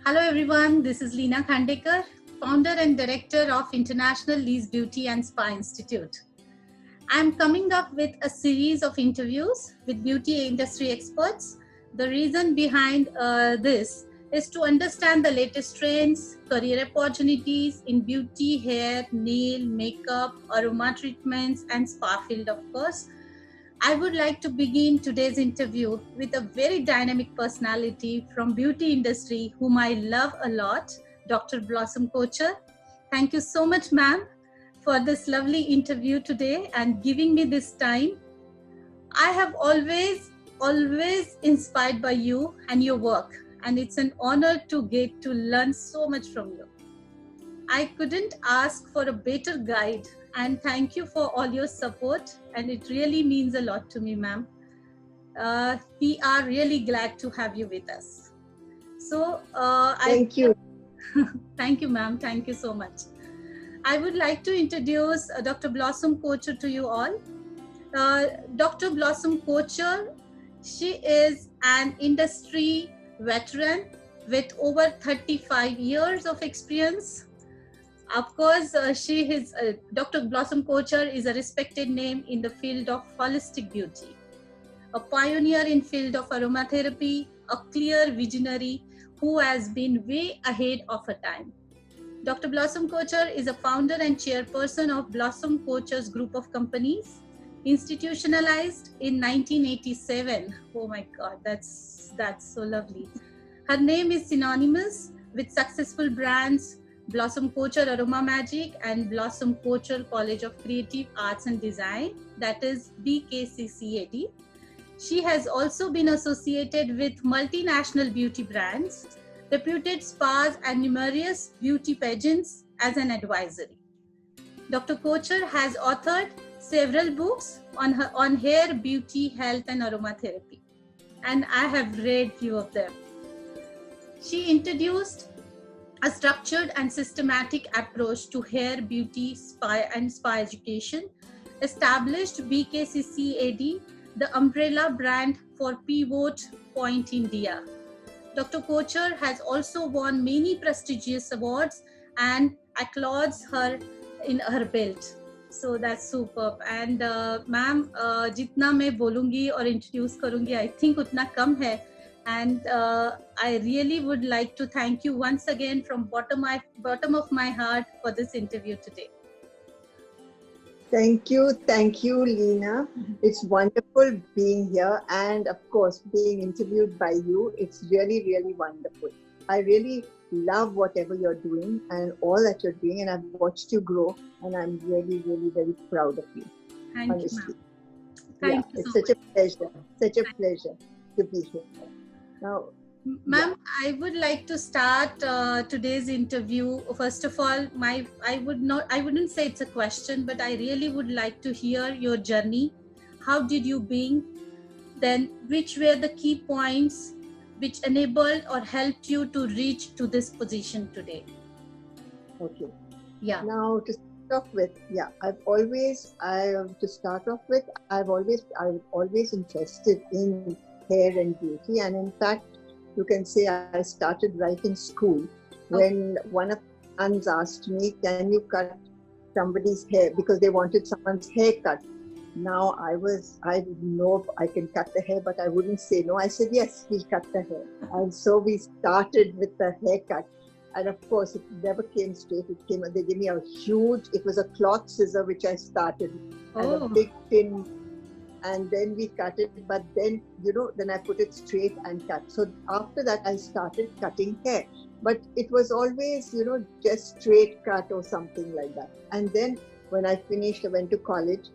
Hello everyone, this is Leena Khandekar, founder and director of International Lee's Beauty and Spa Institute. I'm coming up with a series of interviews with beauty industry experts. The reason behind this is to understand the latest trends, career opportunities in beauty, hair, nail, makeup, aroma treatments, and spa field, of course. I would like to begin today's interview with a very dynamic personality from beauty industry whom I love a lot, Dr. Blossom Kochhar. Thank you so much, ma'am, for this lovely interview today and giving me this time. I have always inspired by you and your work, and it's an honor to get to learn so much from you. I couldn't ask for a better guide, and thank you for all your support, and it really means a lot to me, ma'am. We are really glad to have you with us. So, thank you. Thank you, ma'am. Thank you so much. I would like to introduce Dr. Blossom Kochhar to you all. Dr. Blossom Kochhar, she is an industry veteran with over 35 years of experience. Of course, Dr. Blossom Kochhar is a respected name in the field of holistic beauty, a pioneer in field of aromatherapy, a clear visionary who has been way ahead of her time. Dr. Blossom Kochhar is a founder and chairperson of Blossom Kochhar's group of companies, institutionalized in 1987. Oh my God, that's so lovely. Her name is synonymous with successful brands Blossom Kochhar Aroma Magic and Blossom Kochhar College of Creative Arts and Design, that is BKCCAD. She has also been associated with multinational beauty brands, reputed spas and numerous beauty pageants as an advisory. Dr. Kochhar has authored several books on hair, beauty, health and aromatherapy, and I have read few of them. She introduced a structured and systematic approach to hair, beauty, spa education, established BKCCAD, the umbrella brand for Pivot Point India. Dr. Kochhar has also won many prestigious awards and accolades her in her belt. So that's superb. And ma'am, जितना मैं बोलूँगी और introduce करूँगी, I think उतना कम है. And I really would like to thank you once again from bottom of my heart for this interview today. Thank you, Leena. It's wonderful being here, and of course, being interviewed by you. It's really, really wonderful. I really love whatever you're doing and all that you're doing, and I've watched you grow, and I'm really, really very proud of you. Thank honestly. you, ma'am. It's such a pleasure to be here. Now, ma'am, I would like to start today's interview. First of all, I wouldn't say it's a question, but I really would like to hear your journey. How did you begin? Then, which were the key points which enabled or helped you to reach to this position today? Okay. Yeah. Now, to start off with, I've always interested in hair and beauty, and in fact you can say I started right in school when one of my sons asked me, can you cut somebody's hair, because they wanted someone's hair cut. Now I didn't know if I can cut the hair, but I wouldn't say no. I said yes, we'll cut the hair. And so we started with the haircut, and of course it never came straight. They gave me it was a cloth scissor which I started, and a big tin. And then we cut it, but then I put it straight and cut. So after that I started cutting hair, but it was always just straight cut or something like that. And then when I finished, I went to college.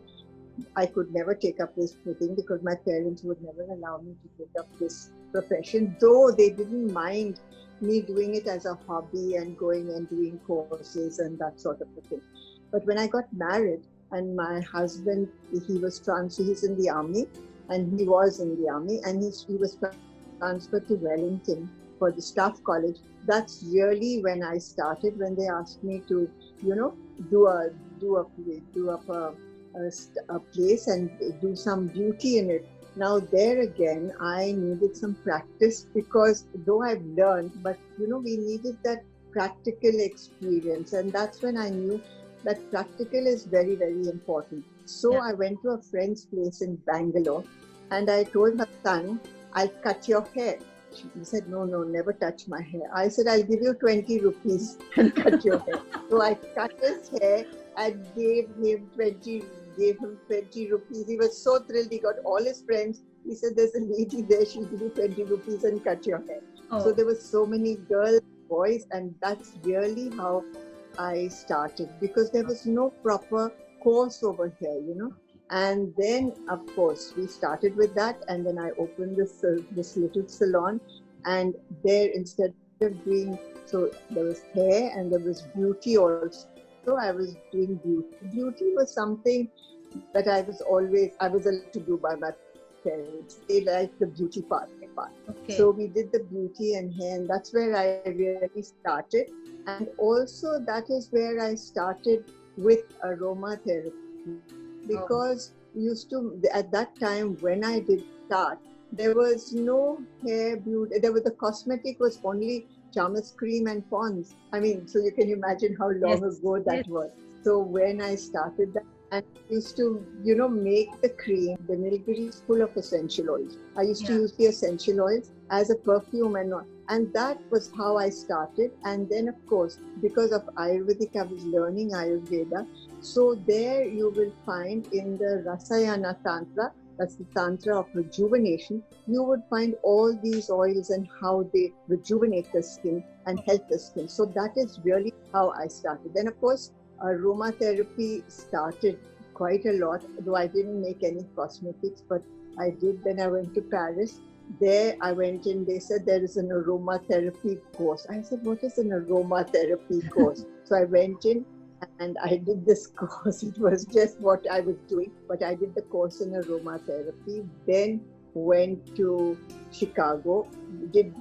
I could never take up this thing because my parents would never allow me to take up this profession, though they didn't mind me doing it as a hobby and going and doing courses and that sort of a thing. But when I got married, and my husband, he's in the army, and he was in the army, and he was transferred to Wellington for the staff college. That's really when I started, when they asked me to, do up a place and do some beauty in it. Now there again, I needed some practice, because though I've learned, but we needed that practical experience. And that's when I knew that practical is very, very important. So I went to a friend's place in Bangalore, and I told her son, I'll cut your hair. He said, no, never touch my hair. I said, I'll give you 20 rupees and cut your hair. So I cut his hair and gave him 20 rupees. He was so thrilled. He got all his friends. He said, there's a lady there, she'll give you 20 rupees and cut your hair. So there were so many girls, boys, and that's really how I started, because there was no proper course over here, And then, of course, we started with that, and then I opened this little salon, and there, instead of doing, so there was hair and there was beauty also. So I was doing beauty. Beauty was something that I was allowed to do by my parents. They liked the beauty part. Okay. So we did the beauty and hair, and that's where I really started. And also that is where I started with aromatherapy, because at that time when I did start, there was no hair beauty. The cosmetic was only Charmis cream and Pond's. I mean, so you can imagine how long ago that was. So when I started that, and I used to, make the cream, the Nilgiri is full of essential oils. I used to use the essential oils as a perfume and that was how I started. And then, of course, because of Ayurvedic, I was learning Ayurveda. So there you will find in the Rasayana Tantra, that's the Tantra of rejuvenation, you would find all these oils and how they rejuvenate the skin and help the skin. So that is really how I started. Then, of course, aromatherapy started quite a lot, though I didn't make any cosmetics, but I did. Then I went to Paris. There I went in, they said there is an aromatherapy course. I said, what is an aromatherapy course? So I went in and I did this course. It was just what I was doing, but I did the course in aromatherapy. Then went to Chicago, did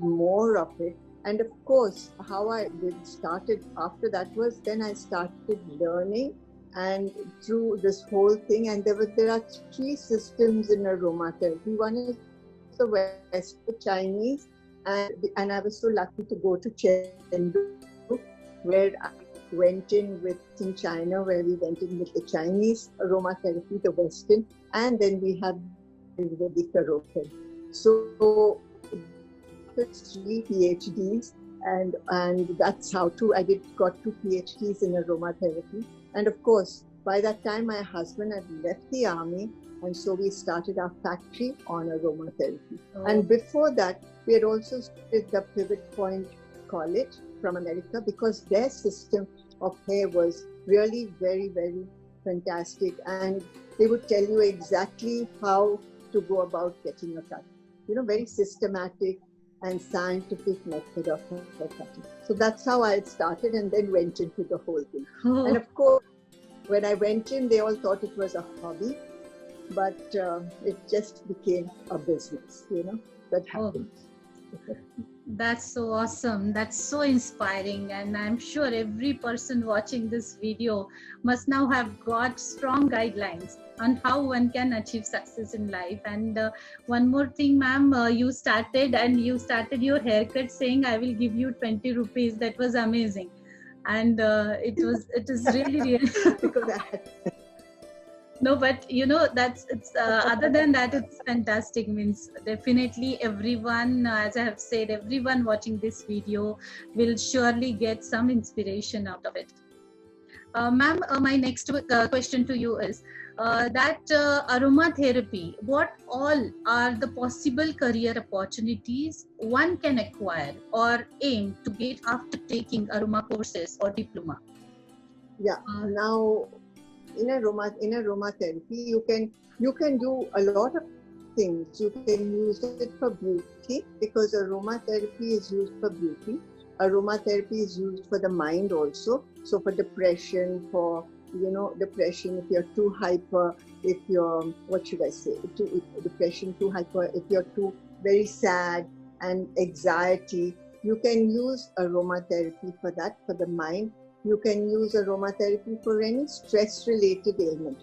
more of it. And of course, how I started after that was, then I started learning, and through this whole thing, and there are 3 systems in aromatherapy. One is the West, the Chinese, and I was so lucky to go to Chengdu, where I went in China, where we went in with the Chinese aromatherapy, the Western, and then we had Ayurvedic aromatherapy. So 3 PhDs, and that's how I got 2 PhDs in aromatherapy. And of course, by that time, my husband had left the army, and so we started our factory on aromatherapy. And before that, we had also started the Pivot Point College from America, because their system of hair was really very, very fantastic, and they would tell you exactly how to go about getting a cut. Very systematic and scientific method of hair cutting. So that's how I had started, and then went into the whole thing. And of course, when I went in, they all thought it was a hobby, but it just became a business, that happens. That's so awesome. That's so inspiring. And I'm sure every person watching this video must now have got strong guidelines on how one can achieve success in life. And one more thing, ma'am, you started your haircut saying, I will give you 20 rupees. That was amazing. And it is really No, but other than that, it's fantastic. Means definitely everyone, as I have said, everyone watching this video will surely get some inspiration out of it. Ma'am, my next question to you is that aromatherapy, what all are the possible career opportunities one can acquire or aim to get after taking aroma courses or diploma? Yeah, now in aromatherapy, you can do a lot of things. You can use it for beauty, because aromatherapy is used for beauty. Aromatherapy is used for the mind also. So for depression, depression, if you're too hyper, if you're, depression, too hyper, if you're too very sad and anxiety, you can use aromatherapy for that, for the mind. You can use aromatherapy for any stress-related ailment,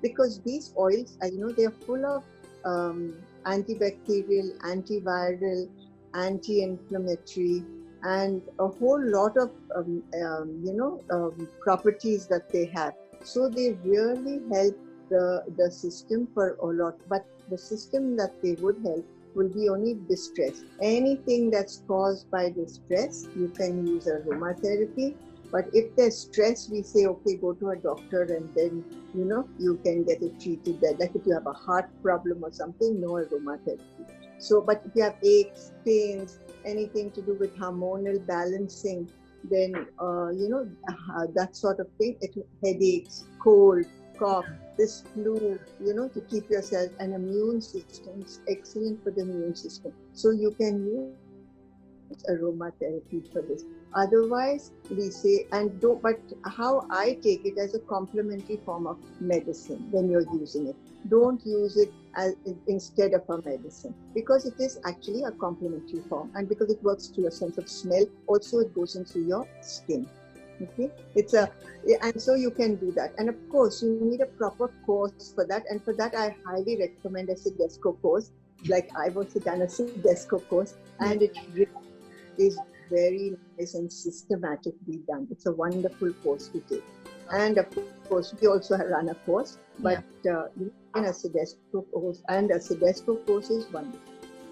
because these oils, they are full of antibacterial, antiviral, anti-inflammatory, and a whole lot of properties that they have. So they really help the system for a lot. But the system that they would help will be only distress. Anything that's caused by distress, you can use aromatherapy. But if there's stress, we say, okay, go to a doctor and then, you can get it treated there. Like if you have a heart problem or something, no aromatherapy. So, but if you have aches, pains, anything to do with hormonal balancing, then, that sort of thing, headaches, cold, cough, this flu, to keep yourself, an immune system is excellent for the immune system. So you can use aromatherapy for this. Otherwise, we say, but how I take it as a complementary form of medicine when you're using it. Don't use it instead of a medicine, because it is actually a complementary form, and because it works through your sense of smell, also it goes into your skin. Okay, and so you can do that. And of course, you need a proper course for that. And for that, I highly recommend a Sedesco course. Like I've also done a Sedesco course, and it really is very nice and systematically done. It's a wonderful course to take. And of course, we also run a course, but in a Sedesco course, and a Sedesco course is wonderful.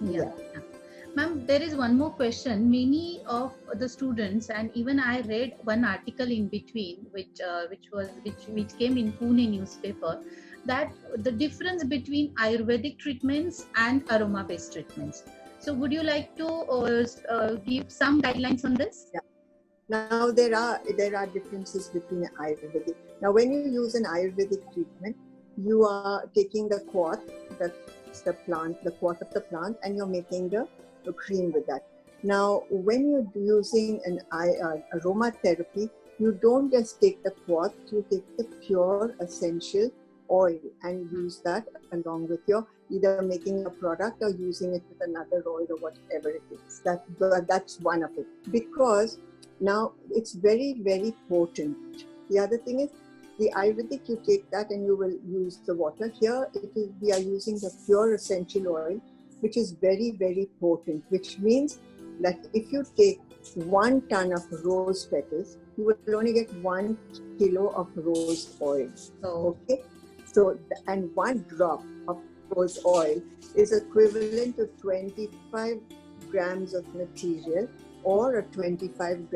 Yeah. Ma'am, there is one more question. Many of the students, and even I read one article in between, which came in Pune newspaper, that the difference between Ayurvedic treatments and aroma-based treatments. So, would you like to give some guidelines on this? Yeah. Now there are differences between Ayurvedic. Now, when you use an Ayurvedic treatment, you are taking the quartz, that's the quartz of the plant, and you're making the cream with that. Now, when you're using an aromatherapy, you don't just take the quartz, you take the pure essential oil and use that along with your either making a product or using it with another oil or whatever it is. That's one of it. Because now it's very, very potent. The other thing is, the Ayurvedic, you take that and you will use the water. Here, we are using the pure essential oil, which is very, very potent, which means that if you take 1 ton of rose petals, you will only get 1 kilo of rose oil. Oh. Okay? So, and 1 drop of rose oil is equivalent to 25 grams of material or a 25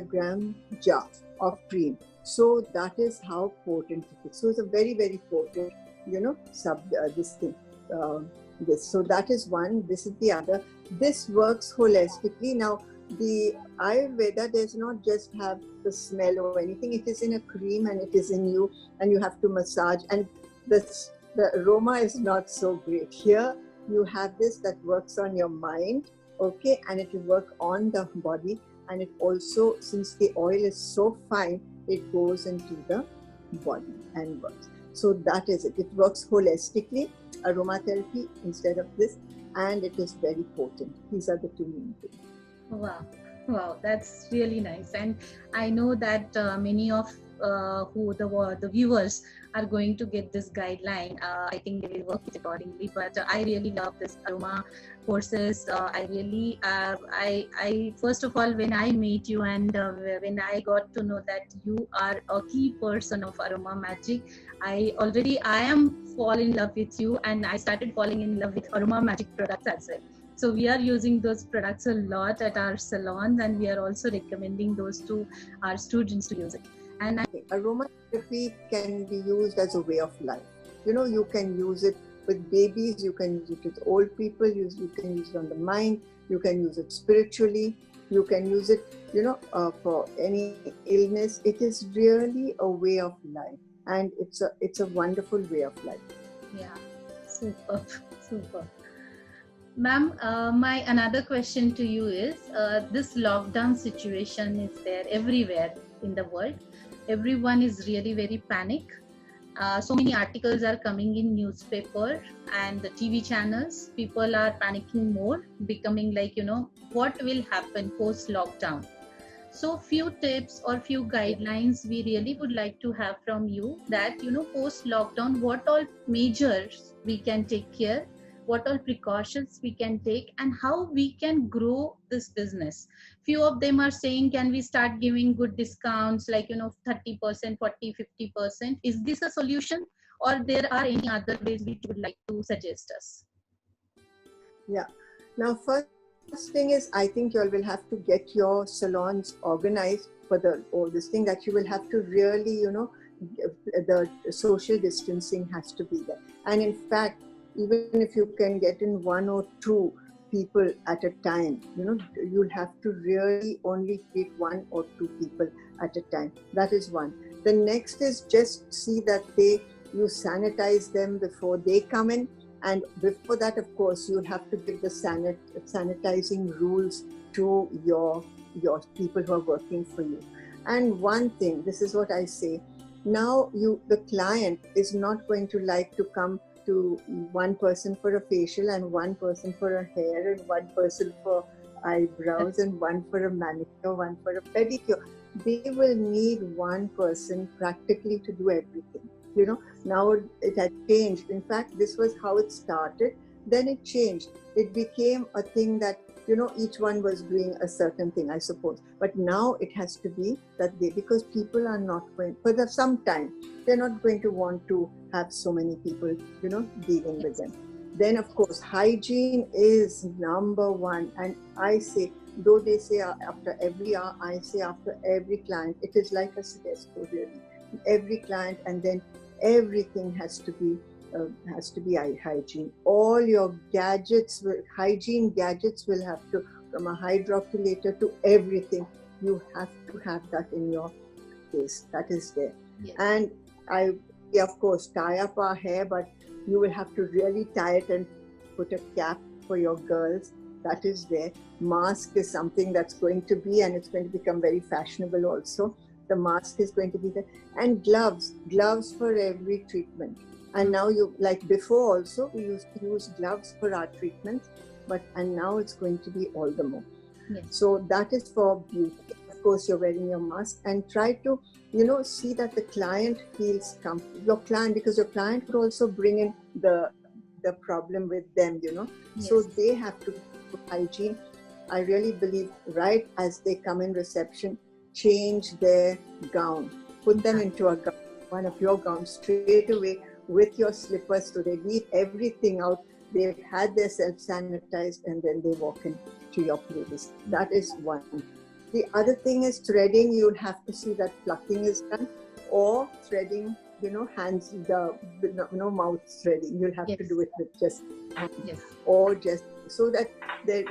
gram jar of cream. So that is how potent it is. So it's a very, very potent, this thing. So that is one. This is the other. This works holistically. Now, the Ayurveda does not just have the smell or anything. It is in a cream and it is in you, and you have to massage. And the aroma is not so great. Here, you have this that works on your mind, okay, and it will work on the body. And it also, since the oil is so fine, it goes into the body and works. So that is it. It works holistically, aromatherapy instead of this, and it is very potent. These are the two main things. Wow, that's really nice. And I know that many of the viewers are going to get this guideline. I think they will work it accordingly. But I really love this aroma courses. I first of all, when I meet you and when I got to know that you are a key person of Aroma Magic, I am fall in love with you, and I started falling in love with Aroma Magic products as well. So we are using those products a lot at our salons, and we are also recommending those to our students to use it. And aromatherapy can be used as a way of life. You can use it with babies, you can use it with old people, you can use it on the mind, you can use it spiritually, you can use it, for any illness. It is really a way of life, and it's a wonderful way of life. Yeah, super. Ma'am, my another question to you is, this lockdown situation is there everywhere in the world. Everyone is really very panic. So many articles are coming in newspaper and the TV channels. People are panicking more, becoming like, what will happen post lockdown? So few tips or few guidelines we really would like to have from you, that post lockdown, what all measures we can take care, what all precautions we can take, and how we can grow this business. Few of them are saying, can we start giving good discounts like 30%, 40, 50%? Is this a solution, or there are any other ways which you would like to suggest us? Yeah. Now, first thing is, I think you all will have to get your salons organized for all this thing, that you will have to really, the social distancing has to be there. And in fact, even if you can get in one or two people at a time, you'll have to really only treat one or two people at a time. That is one. The next is just see that you sanitize them before they come in. And before that, of course, you'll have to give the sanitizing rules to your people who are working for you. And one thing, this is what I say, now the client is not going to like to come to one person for a facial and one person for a hair and one person for eyebrows and one for a manicure, one for a pedicure. They will need one person practically to do everything. Now it had changed. In fact, this was how it started. Then it changed. It became a thing that, each one was doing a certain thing, I suppose. But now it has to be that because people are not going, for some time, they're not going to want to have so many people, dealing with them. Then, of course, hygiene is number one. And I say, though they say after every hour, I say after every client, it is like a Sodexo, really. Every client, and then everything has to be hygiene. All your gadgets, hygiene gadgets will have to, from a hydrocollator to everything, you have to have that in your case. That is there. Yes. And we of course tie up our hair, but you will have to really tie it and put a cap for your girls. That is there. Mask is something that's going to be, and it's going to become very fashionable also. The mask is going to be there. And gloves for every treatment. And now like before also, we used to use gloves for our treatments, and now it's going to be all the more. Yes. So that is for beauty. Of course, you're wearing your mask, and try to, see that the client feels comfortable. Because your client could also bring in the problem with them, Yes. So they have to do hygiene. I really believe right as they come in reception, change their gown, put them into a gown, one of your gowns straight away with your slippers, so they leave everything out. They've had their self-sanitized, and then they walk in to your place. That is one. The other thing is threading. You'll have to see that plucking is done, or threading, hands, mouth threading. You'll have to do it with just hands, Yes. or just so that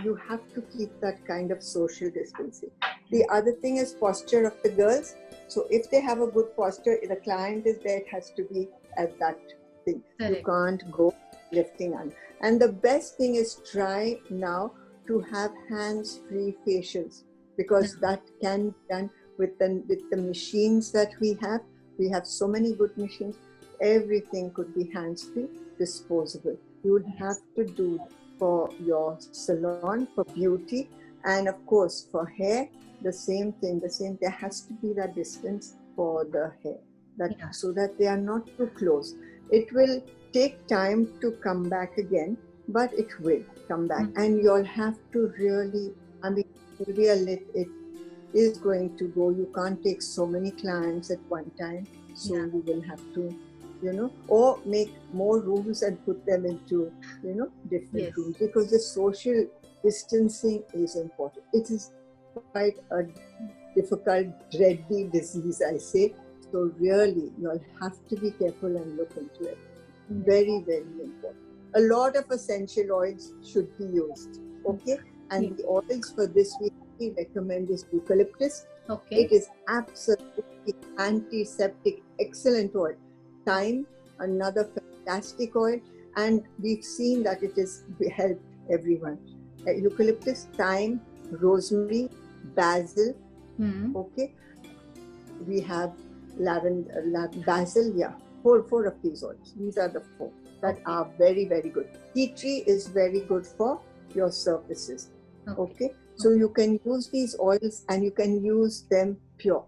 you have to keep that kind of social distancing. The other thing is posture of the girls. So if they have a good posture, if the client is there, it has to be at that thing. Correct. You can't go lifting on. And the best thing is try now to have hands-free facials, because that can be done with the machines that we have. We have so many good machines. Everything could be hands-free, disposable. You would have to do for your salon, for beauty, and of course for hair, the same thing. There has to be that distance for the hair, so that they are not too close. It will take time to come back again, but it will come back. And you'll have to really, it is going to go. You can't take so many clients at one time, so you will have to, or make more rooms and put them into, different rooms, because the social distancing is important. It is quite a difficult, dready disease, I say. So really, you'll have to be careful and look into it. Very, very important. A lot of essential oils should be used, okay? And the oils for this we recommend is eucalyptus. Okay. It is absolutely antiseptic, excellent oil. Thyme, another fantastic oil, and we've seen that it has helped everyone. Eucalyptus, thyme, rosemary, basil, okay? We have lavender, basil, four of these oils. These are the four that are very, very good. Tea tree is very good for your surfaces, okay? So you can use these oils and you can use them pure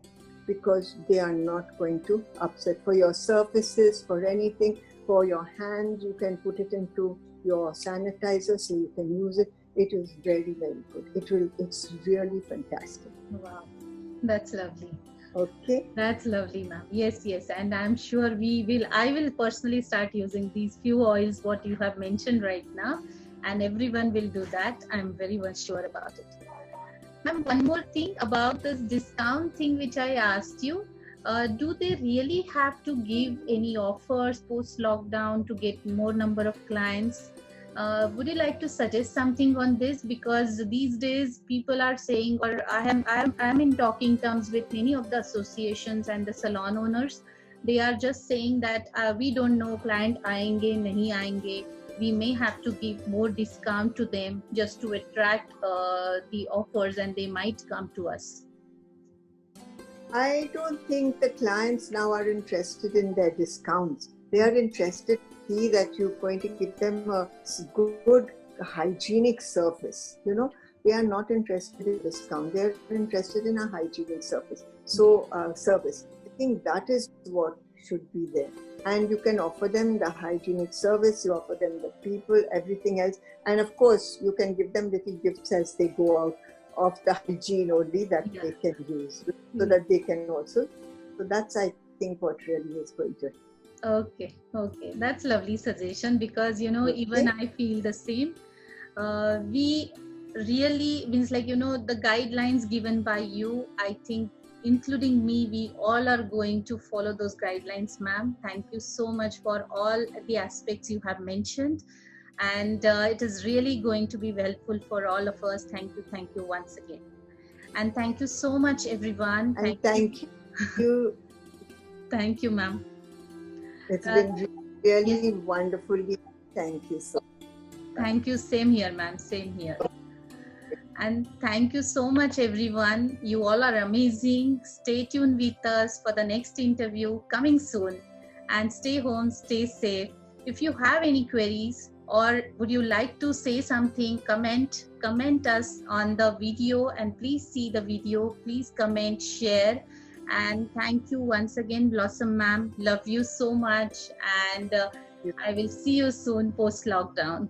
because they are not going to upset. For your surfaces, for anything, for your hands, you can put it into your sanitizer so you can use it. It is very, very good. It's really fantastic. Wow, that's lovely. Okay. That's lovely, ma'am. Yes, yes. And I'm sure I will personally start using these few oils, what you have mentioned right now. And everyone will do that. I'm very much sure about it. Ma'am, one more thing about this discount thing which I asked you. Do they really have to give any offers post-lockdown to get more number of clients? Would you like to suggest something on this? Because these days people are saying, or I am in talking terms with many of the associations and the salon owners. They are just saying that we don't know client aayenge, nahi aayenge. We may have to give more discount to them just to attract the offers, and they might come to us. I don't think the clients now are interested in their discounts. They are interested to see that you're going to give them a good hygienic service. They are not interested in discount. They are interested in a hygienic service. Service. I think that is what should be there. And you can offer them the hygienic service, you offer them the people, everything else. And of course, you can give them little gifts as they go out of the hygiene only that they can use so that they can also. So that's, I think, what really is going to. Okay. That's lovely suggestion because, even I feel the same. We really means like, the guidelines given by you, I think, including me, we all are going to follow those guidelines, ma'am. Thank you so much for all the aspects you have mentioned. And it is really going to be helpful for all of us. Thank you once again. And thank you so much, everyone. And thank you. Thank you, ma'am. It's been really wonderfully. Thank you so much. Thank you. Same here, ma'am. Same here. And thank you so much, everyone. You all are amazing. Stay tuned with us for the next interview coming soon. And stay home, stay safe. If you have any queries or would you like to say something, comment us on the video, and please see the video. Please comment, share. And thank you once again, Blossom ma'am. Love you so much. And I will see you soon post-lockdown.